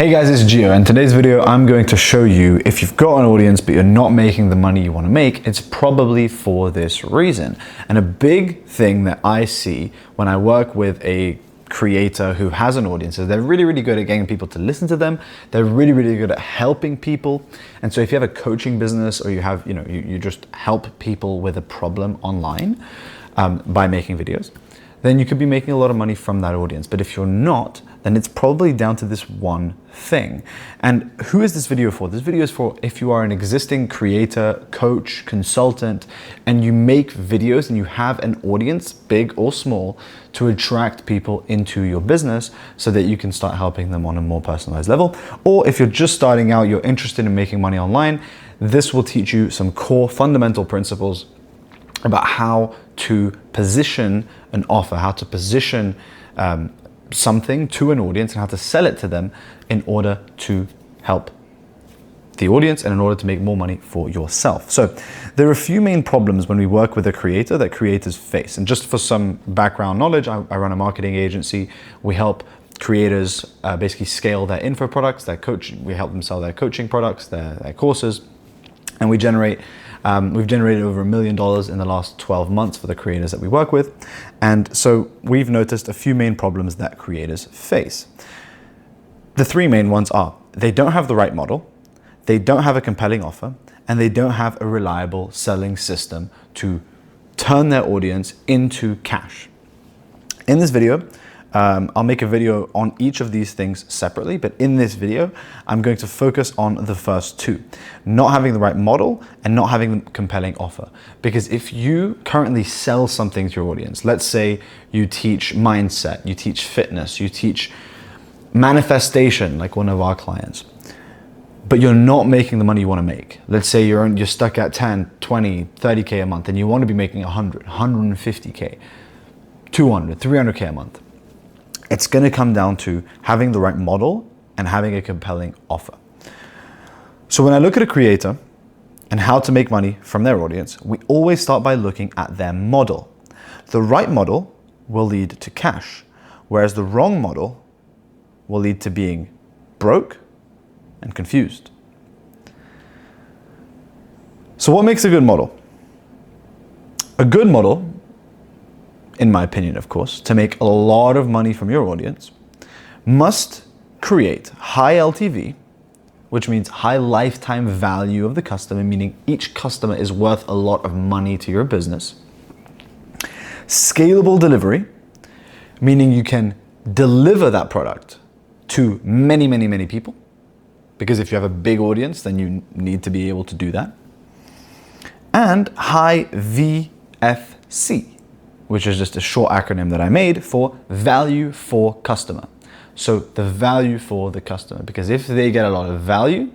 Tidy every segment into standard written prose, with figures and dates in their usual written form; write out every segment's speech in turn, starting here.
Hey guys, it's Gio, and today's video I'm going to show you if you've got an audience but you're not making the money you want to make, it's probably for this reason. And a big thing that I see when I work with a creator who has an audience is they're really good at getting people to listen to them. They're really good at helping people. And so if you have a coaching business or you just help people with a problem online by making videos, then you could be making a lot of money from that audience. But if you're not, then it's probably down to this one thing. And who is this video for? This video is for if you are an existing creator, coach, consultant, and you make videos and you have an audience, big or small, to attract people into your business so that you can start helping them on a more personalized level. Or if you're just starting out, you're interested in making money online, this will teach you some core fundamental principles about how to position an offer, how to position something to an audience and how to sell it to them in order to help the audience and in order to make more money for yourself. So there are a few main problems when we work with a creator that creators face. And just for some background knowledge, I run a marketing agency. We help creators basically scale their info products, we help them sell their coaching products, their courses, and we've generated over $1 million in the last 12 months for the creators that we work with. And so we've noticed a few main problems that creators face. The three main ones are they don't have the right model, they don't have a compelling offer, and they don't have a reliable selling system to turn their audience into cash. In this video, I'll make a video on each of these things separately, but in this video, I'm going to focus on the first two, not having the right model and not having a compelling offer. Because if you currently sell something to your audience, let's say you teach mindset, you teach fitness, you teach manifestation, like one of our clients, but you're not making the money you want to make. Let's say you're stuck at 10, 20, 30K a month and you want to be making 100, 150K, 200, 300K a month. It's going to come down to having the right model and having a compelling offer. So when I look at a creator and how to make money from their audience, we always start by looking at their model. The right model will lead to cash, whereas the wrong model will lead to being broke and confused. So what makes a good model? A good model, in my opinion, of course, to make a lot of money from your audience, must create high LTV, which means high lifetime value of the customer, meaning each customer is worth a lot of money to your business. Scalable delivery, meaning you can deliver that product to many people, because if you have a big audience, then you need to be able to do that. And high VFC, which is just a short acronym that I made for value for customer. So the value for the customer, because if they get a lot of value,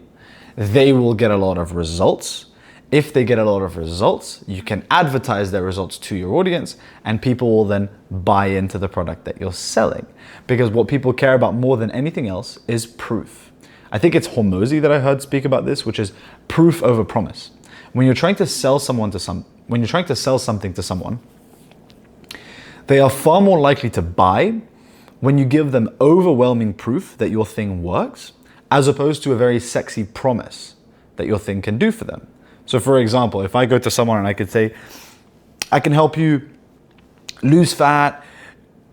they will get a lot of results. If they get a lot of results, you can advertise their results to your audience and people will then buy into the product that you're selling. Because what people care about more than anything else is proof. I think it's Hormozi that I heard speak about this, which is proof over promise. When you're trying to sell something to someone, they are far more likely to buy when you give them overwhelming proof that your thing works, as opposed to a very sexy promise that your thing can do for them. So for example, if I go to someone and I could say, I can help you lose fat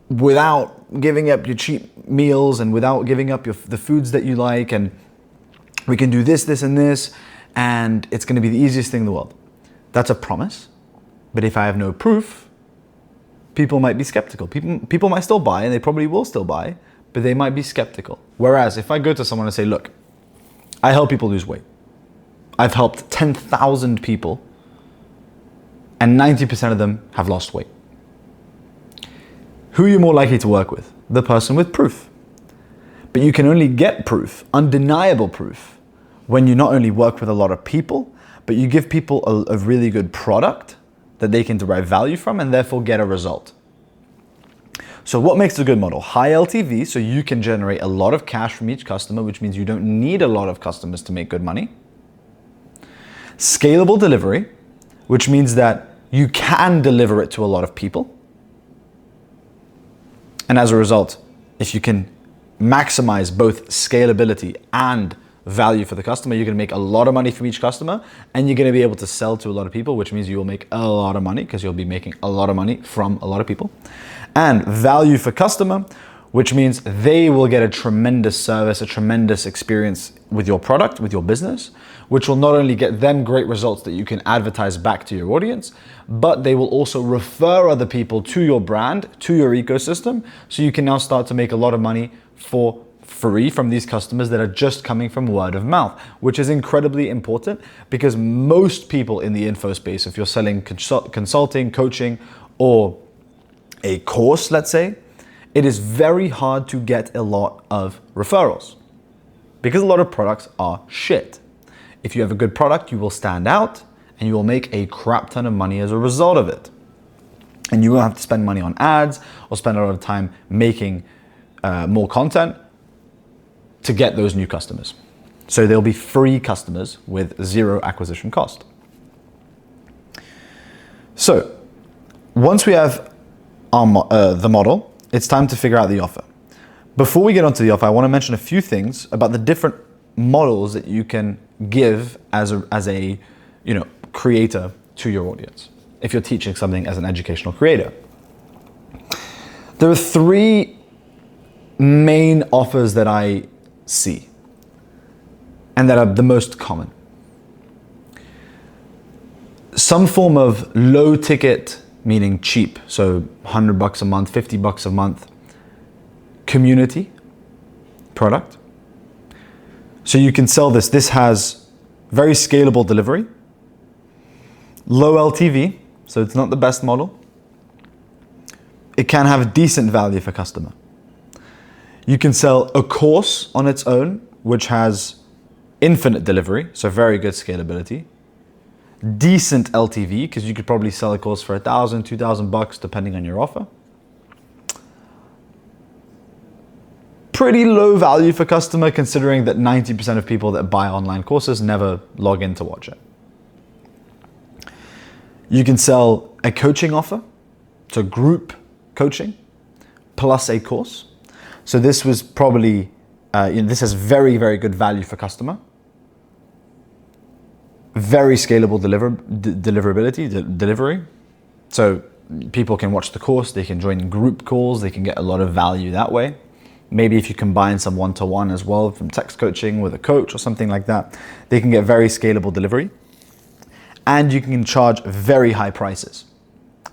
without giving up your cheap meals and without giving up the foods that you like, and we can do this, this, and this, and it's gonna be the easiest thing in the world. That's a promise, but if I have no proof, people might be skeptical. People might still buy, and they probably will still buy, but they might be skeptical. Whereas if I go to someone and say, look, I help people lose weight. I've helped 10,000 people, and 90% of them have lost weight. Who are you more likely to work with? The person with proof. But you can only get proof, undeniable proof, when you not only work with a lot of people, but you give people a really good product that they can derive value from and therefore get a result. So what makes a good model? High LTV, so you can generate a lot of cash from each customer, which means you don't need a lot of customers to make good money. Scalable delivery, which means that you can deliver it to a lot of people. And as a result, if you can maximize both scalability and value for the customer. You're going to make a lot of money from each customer, and you're going to be able to sell to a lot of people, which means you will make a lot of money because you'll be making a lot of money from a lot of people. And value for customer, which means they will get a tremendous service, a tremendous experience with your product, with your business, which will not only get them great results that you can advertise back to your audience, but they will also refer other people to your brand, to your ecosystem. So you can now start to make a lot of money for free from these customers that are just coming from word of mouth, which is incredibly important because most people in the info space, if you're selling consulting, coaching, or a course, let's say, it is very hard to get a lot of referrals because a lot of products are shit. If you have a good product, you will stand out and you will make a crap ton of money as a result of it. And you won't have to spend money on ads or spend a lot of time making more content to get those new customers. So they'll be free customers with zero acquisition cost. So once we have the model, it's time to figure out the offer. Before we get onto the offer, I want to mention a few things about the different models that you can give as a creator to your audience if you're teaching something as an educational creator. There are three main offers that I see and that are the most common. Some form of low ticket, meaning cheap, so $100 a month, $50 a month, community product. So you can sell this. This has very scalable delivery, low LTV, so it's not the best model. It can have decent value for customer. You can sell a course on its own, which has infinite delivery, so very good scalability. Decent LTV, because you could probably sell a course for $1,000, $2,000 depending on your offer. Pretty low value for customer, considering that 90% of people that buy online courses never log in to watch it. You can sell a coaching offer, so group coaching, plus a course. So this was probably, this has very, very good value for customer. Very scalable delivery. So people can watch the course, they can join group calls, they can get a lot of value that way. Maybe if you combine some one-to-one as well from text coaching with a coach or something like that, they can get very scalable delivery. And you can charge very high prices.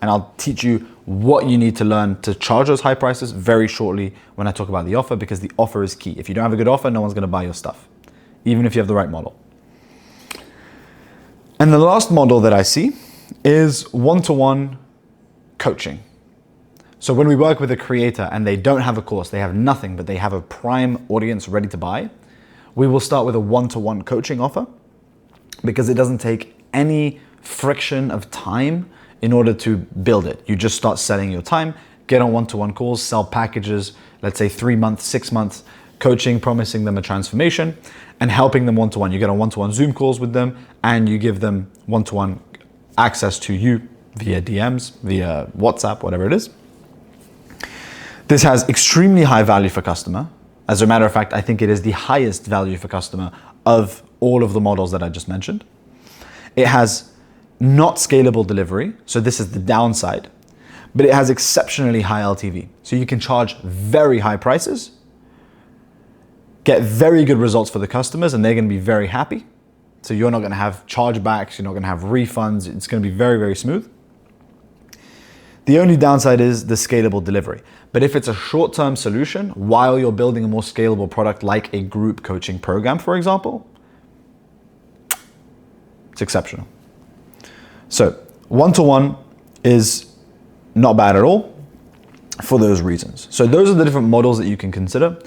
And I'll teach you what you need to learn to charge those high prices very shortly when I talk about the offer, because the offer is key. If you don't have a good offer, no one's going to buy your stuff, even if you have the right model. And the last model that I see is one-to-one coaching. So when we work with a creator and they don't have a course, they have nothing, but they have a prime audience ready to buy, we will start with a one-to-one coaching offer because it doesn't take any friction of time in order to build it. You just start selling your time, get on one-to-one calls, sell packages, let's say 3 months, 6 months coaching, promising them a transformation and helping them one-to-one. You get on one-to-one Zoom calls with them and you give them one-to-one access to you via DMs, via WhatsApp, whatever it is. This has extremely high value for customer. As a matter of fact, I think it is the highest value for customer of all of the models that I just mentioned. It has not scalable delivery, so this is the downside, but it has exceptionally high LTV. So you can charge very high prices, get very good results for the customers, and they're going to be very happy. So you're not going to have chargebacks, you're not going to have refunds, it's going to be very, very smooth. The only downside is the scalable delivery. But if it's a short-term solution while you're building a more scalable product like a group coaching program, for example, it's exceptional. So one-to-one is not bad at all for those reasons. So those are the different models that you can consider.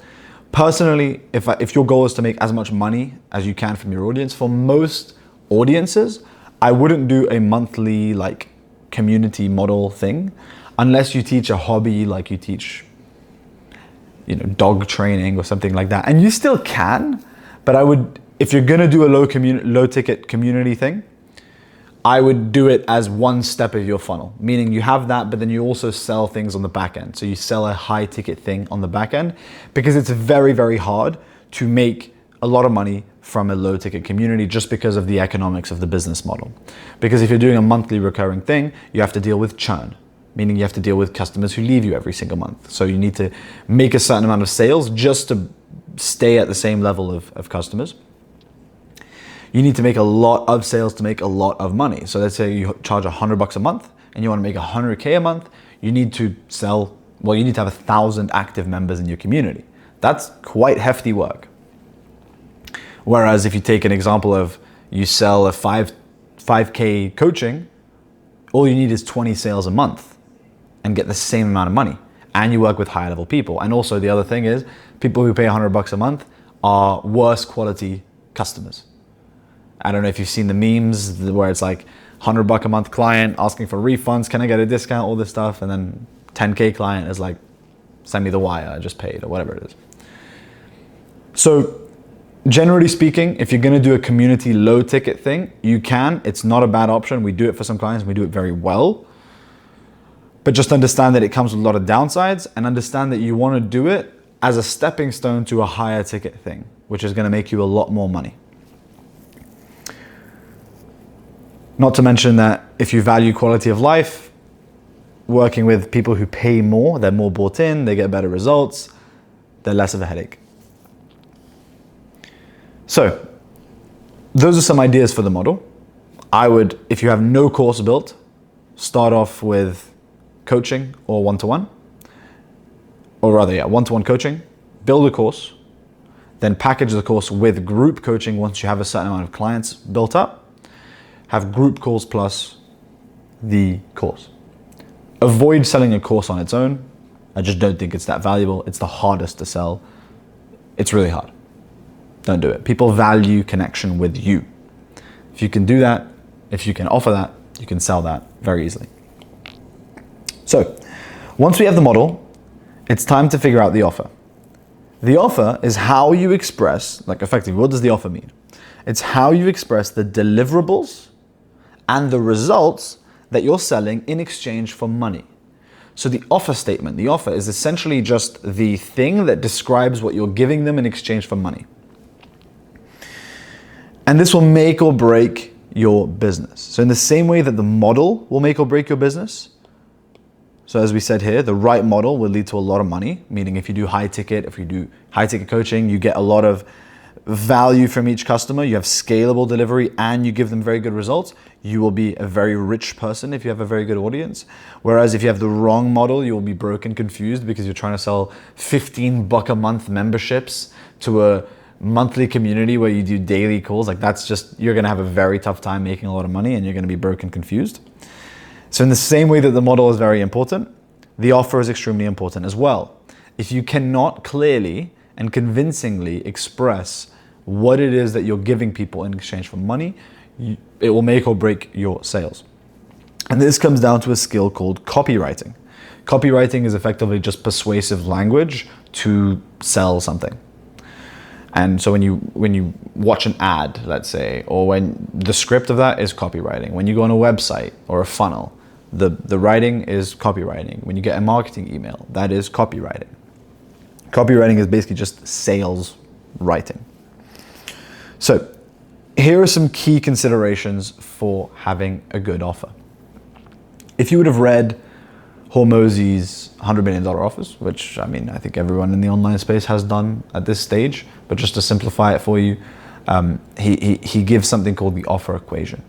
Personally, if your goal is to make as much money as you can from your audience, for most audiences, I wouldn't do a monthly community model thing unless you teach a hobby, like you teach dog training or something like that. And you still can, but I would, if you're gonna do a low ticket community thing, I would do it as one step of your funnel, meaning you have that, but then you also sell things on the back end. So you sell a high ticket thing on the back end, because it's very, very hard to make a lot of money from a low ticket community just because of the economics of the business model. Because if you're doing a monthly recurring thing, you have to deal with churn, meaning you have to deal with customers who leave you every single month. So you need to make a certain amount of sales just to stay at the same level of customers. You need to make a lot of sales to make a lot of money. So let's say you charge $100 a month and you want to make 100K a month, you need to sell, well, you need to have 1,000 active members in your community. That's quite hefty work. Whereas if you take an example of you sell a 5K coaching, all you need is 20 sales a month and get the same amount of money. And you work with higher level people. And also the other thing is people who pay $100 a month are worse quality customers. I don't know if you've seen the memes where it's like $100 a month client asking for refunds, can I get a discount, all this stuff. And then 10K client is like, send me the wire, I just paid, or whatever it is. So generally speaking, if you're gonna do a community low ticket thing, you can, it's not a bad option. We do it for some clients, we do it very well. But just understand that it comes with a lot of downsides, and understand that you wanna do it as a stepping stone to a higher ticket thing, which is gonna make you a lot more money. Not to mention that if you value quality of life, working with people who pay more, they're more bought in, they get better results, they're less of a headache. So, those are some ideas for the model. I would, if you have no course built, start off with coaching or one-to-one, or rather, one-to-one coaching, build a course, then package the course with group coaching once you have a certain amount of clients built up. Have group calls plus the course. Avoid selling a course on its own. I just don't think it's that valuable. It's the hardest to sell. It's really hard. Don't do it. People value connection with you. If you can do that, if you can offer that, you can sell that very easily. So, once we have the model, it's time to figure out the offer. The offer is how you express, like effectively, what does the offer mean? It's how you express the deliverables and the results that you're selling in exchange for money. So the offer statement, the offer is essentially just the thing that describes what you're giving them in exchange for money. And this will make or break your business. So in the same way that the model will make or break your business, so as we said here, the right model will lead to a lot of money, meaning if you do high ticket coaching, you get a lot of value from each customer, you have scalable delivery, and you give them very good results, you will be a very rich person if you have a very good audience. Whereas if you have the wrong model, you will be broke and confused because you're trying to sell $15 a month memberships to a monthly community where you do daily calls. Like that's just, you're gonna have a very tough time making a lot of money and you're gonna be broke and confused. So in the same way that the model is very important, the offer is extremely important as well. If you cannot clearly and convincingly express what it is that you're giving people in exchange for money, it will make or break your sales. And this comes down to a skill called copywriting. Copywriting is effectively just persuasive language to sell something. And so when you watch an ad, let's say, or when the script of that is copywriting, when you go on a website or a funnel, the writing is copywriting. When you get a marketing email, that is copywriting. Copywriting is basically just sales writing. So here are some key considerations for having a good offer. If you would have read Hormozi's $100 million offers, which I mean, I think everyone in the online space has done at this stage, but just to simplify it for you, he gives something called the offer equation,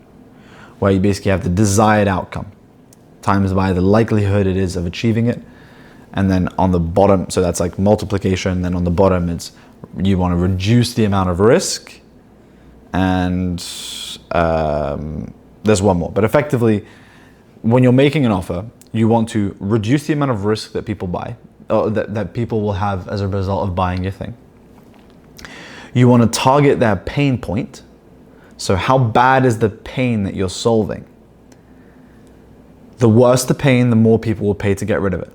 where you basically have the desired outcome times by the likelihood it is of achieving it. And then on the bottom, so that's like multiplication, then on the bottom it's you want to reduce the amount of risk, and there's one more. But effectively, when you're making an offer, you want to reduce the amount of risk that people buy, or that people will have as a result of buying your thing. You want to target their pain point. So how bad is the pain that you're solving? The worse the pain, the more people will pay to get rid of it.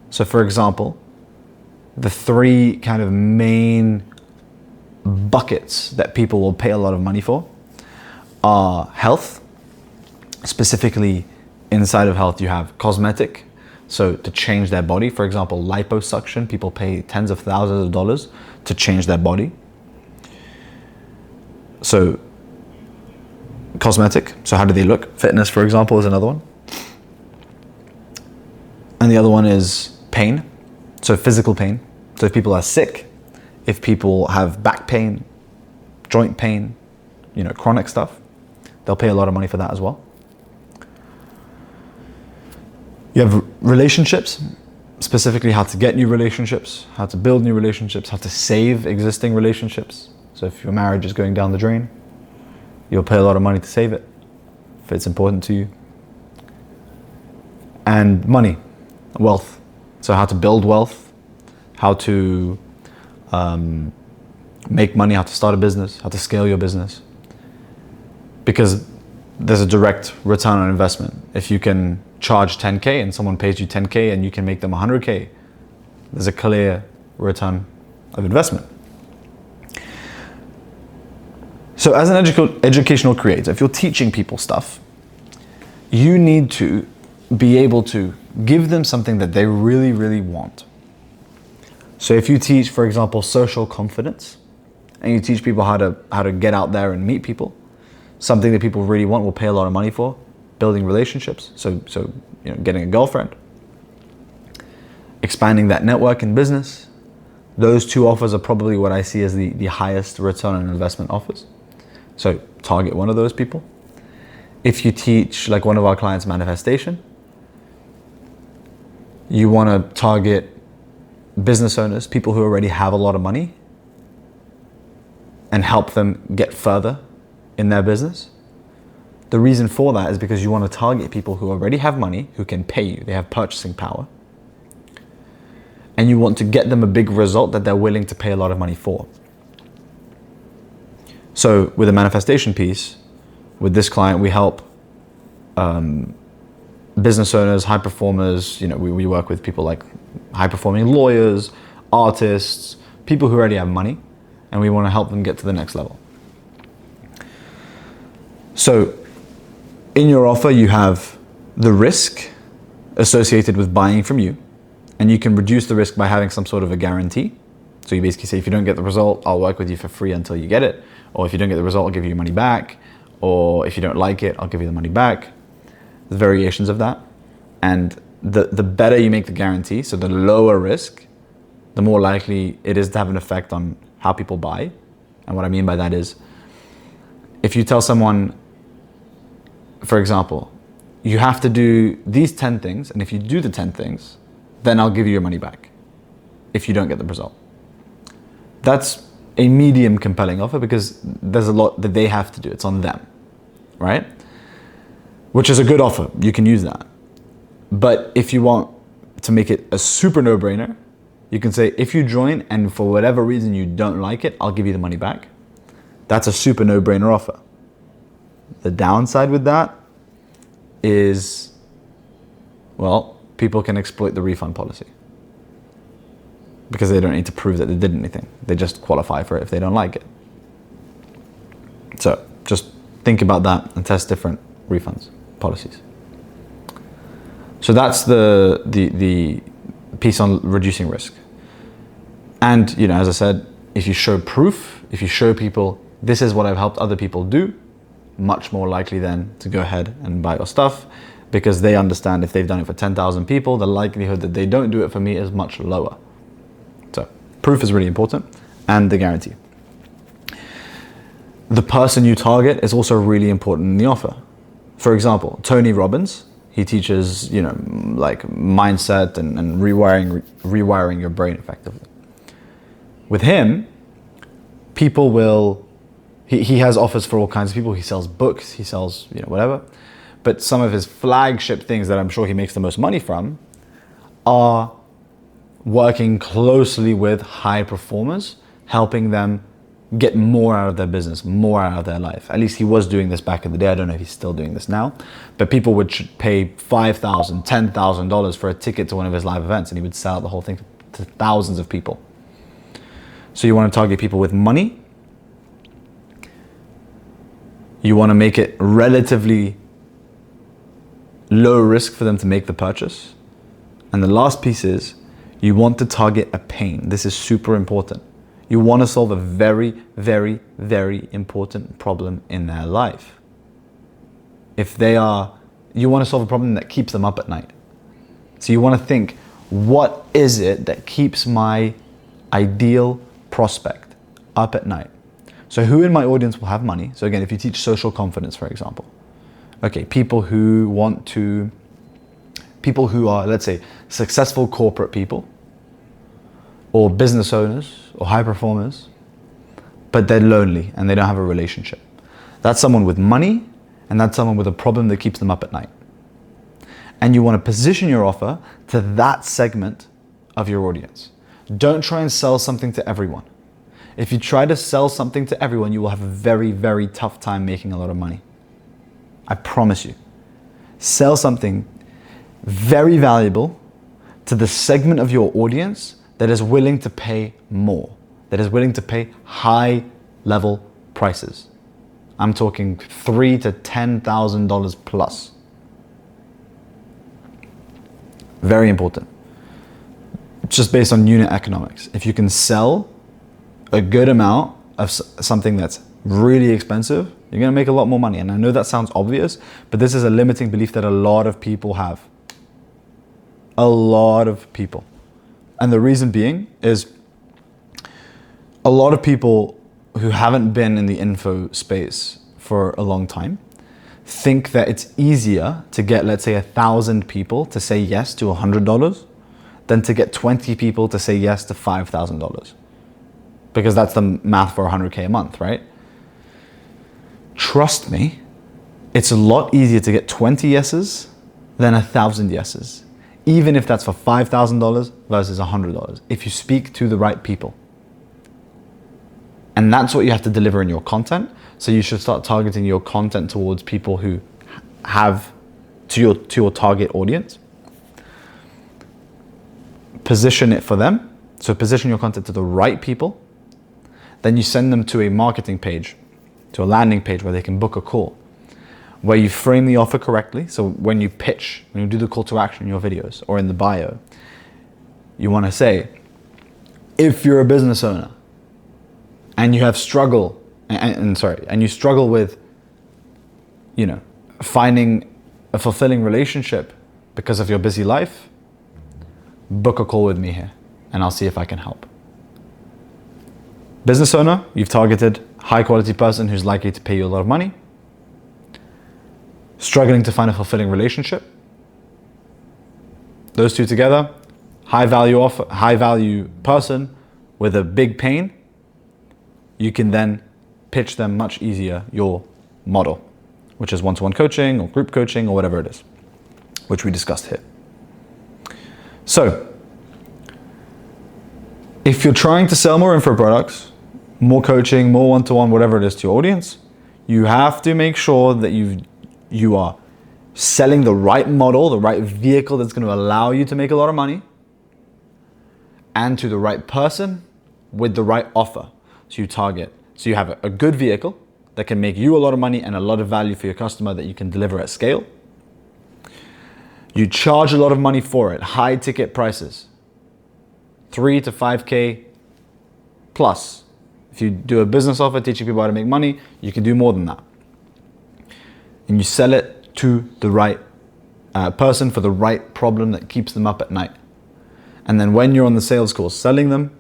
So for example, the three kind of main buckets that people will pay a lot of money for are health. Specifically, inside of health, you have cosmetic. So to change their body, for example, liposuction, people pay tens of thousands of dollars to change their body. So cosmetic, so how do they look? Fitness, for example, is another one. And the other one is pain, so physical pain. So if people are sick, if people have back pain, joint pain, chronic stuff, they'll pay a lot of money for that as well. You have relationships, specifically how to get new relationships, how to build new relationships, how to save existing relationships. So if your marriage is going down the drain, you'll pay a lot of money to save it, if it's important to you. And money, wealth. So how to build wealth, how to make money, how to start a business, how to scale your business. Because there's a direct return on investment. If you can charge 10K and someone pays you 10K and you can make them 100K, there's a clear return of investment. So as an educational creator, if you're teaching people stuff, you need to be able to give them something that they really, really want. So if you teach, for example, social confidence, and you teach people how to get out there and meet people, something that people really want, will pay a lot of money for, building relationships, so getting a girlfriend, expanding that network in business, those two offers are probably what I see as the highest return on investment offers. So target one of those people. If you teach, like one of our clients, manifestation, you want to target business owners, people who already have a lot of money, and help them get further in their business. The reason for that is because you want to target people who already have money, who can pay you, they have purchasing power, and you want to get them a big result that they're willing to pay a lot of money for. So with the manifestation piece, with this client, we help business owners, high performers. We work with people like high performing lawyers, artists, people who already have money, and we want to help them get to the next level. So in your offer, you have the risk associated with buying from you, and you can reduce the risk by having some sort of a guarantee. So you basically say, if you don't get the result, I'll work with you for free until you get it. Or if you don't get the result, I'll give you your money back. Or if you don't like it, I'll give you the money back. There's variations of that. And the better you make the guarantee, so the lower risk, the more likely it is to have an effect on how people buy. And what I mean by that is, if you tell someone, for example, you have to do these 10 things, and if you do the 10 things, then I'll give you your money back if you don't get the result. That's a medium compelling offer because there's a lot that they have to do. It's on them, right? Which is a good offer. You can use that. But if you want to make it a super no-brainer, you can say, if you join and for whatever reason you don't like it, I'll give you the money back. That's a super no-brainer offer. The downside with that is, well, people can exploit the refund policy because they don't need to prove that they did anything. They just qualify for it if they don't like it. So just think about that and test different refunds policies. So that's the piece on reducing risk. And as I said, if you show proof, if you show people this is what I've helped other people do, much more likely then to go ahead and buy your stuff, because they understand if they've done it for 10,000 people, the likelihood that they don't do it for me is much lower. So proof is really important, and the guarantee. The person you target is also really important in the offer. For example, Tony Robbins, he teaches, like mindset and rewiring your brain effectively. With him, people will, he has offers for all kinds of people. He sells books, he sells, whatever. But some of his flagship things that I'm sure he makes the most money from are working closely with high performers, helping them get more out of their business, more out of their life. At least he was doing this back in the day. I don't know if he's still doing this now, but people would pay $5,000, $10,000 for a ticket to one of his live events, and he would sell out the whole thing to thousands of people. So you want to target people with money. You You want to make it relatively low risk for them to make the purchase. And the last piece is you want to target a pain. This is super important. You want to solve a very, very, very important problem in their life. You want to solve a problem that keeps them up at night. So you want to think, what is it that keeps my ideal prospect up at night? So who in my audience will have money? So again, if you teach social confidence, for example, okay, people who are, let's say, successful corporate people, or business owners, or high performers, but they're lonely and they don't have a relationship. That's someone with money, and that's someone with a problem that keeps them up at night. And you want to position your offer to that segment of your audience. Don't try and sell something to everyone. If you try to sell something to everyone, you will have a very, very tough time making a lot of money. I promise you. Sell something very valuable to the segment of your audience that is willing to pay more, that is willing to pay high level prices. I'm talking $3,000 to $10,000 plus. Very important. Just based on unit economics. If you can sell a good amount of something that's really expensive, you're gonna make a lot more money. And I know that sounds obvious, but this is a limiting belief that a lot of people have. A lot of people. And the reason being is a lot of people who haven't been in the info space for a long time think that it's easier to get, let's say, 1,000 people to say yes to $100 than to get 20 people to say yes to $5,000. Because that's the math for 100K a month, right? Trust me, it's a lot easier to get 20 yeses than 1,000 yeses. Even if that's for $5,000 versus $100, if you speak to the right people. And that's what you have to deliver in your content. So you should start targeting your content towards people who have, to your target audience. Position it for them. So position your content to the right people. Then you send them to a marketing page, to a landing page where they can book a call, where you frame the offer correctly. So when you pitch, when you do the call to action in your videos or in the bio, you want to say, if you're a business owner and you have and you struggle with, finding a fulfilling relationship because of your busy life, book a call with me here and I'll see if I can help. Business owner, you've targeted high quality person who's likely to pay you a lot of money. Struggling to find a fulfilling relationship. Those two together, high value person with a big pain, you can then pitch them much easier your model, which is one-to-one coaching or group coaching or whatever it is, which we discussed here. So, if you're trying to sell more info products, more coaching, more one-to-one, whatever it is to your audience, you have to make sure that you are selling the right model, the right vehicle that's going to allow you to make a lot of money, and to the right person with the right offer. So you have a good vehicle that can make you a lot of money and a lot of value for your customer that you can deliver at scale. You charge a lot of money for it, high ticket prices, 3 to 5K plus. If you do a business offer teaching people how to make money, you can do more than that. And you sell it to the right person for the right problem that keeps them up at night. And then when you're on the sales call selling them,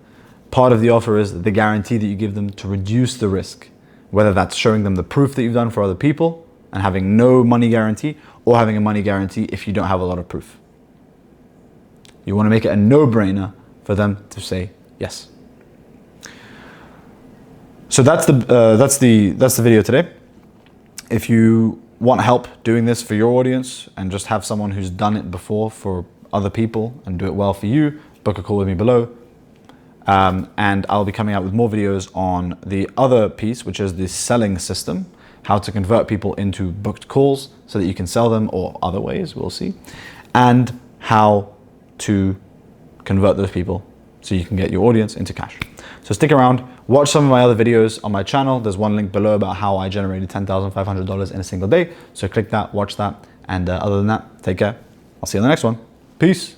part of the offer is the guarantee that you give them to reduce the risk, whether that's showing them the proof that you've done for other people and having no money guarantee, or having a money guarantee if you don't have a lot of proof. You want to make it a no-brainer for them to say yes. So that's the video today. If you want help doing this for your audience and just have someone who's done it before for other people and do it well for you, book a call with me below. And I'll be coming out with more videos on the other piece, which is the selling system, how to convert people into booked calls so that you can sell them, or other ways, we'll see, and how to convert those people so you can get your audience into cash. So stick around, watch some of my other videos on my channel. There's one link below about how I generated $10,500 in a single day. So click that, watch that. And other than that, take care. I'll see you on the next one. Peace.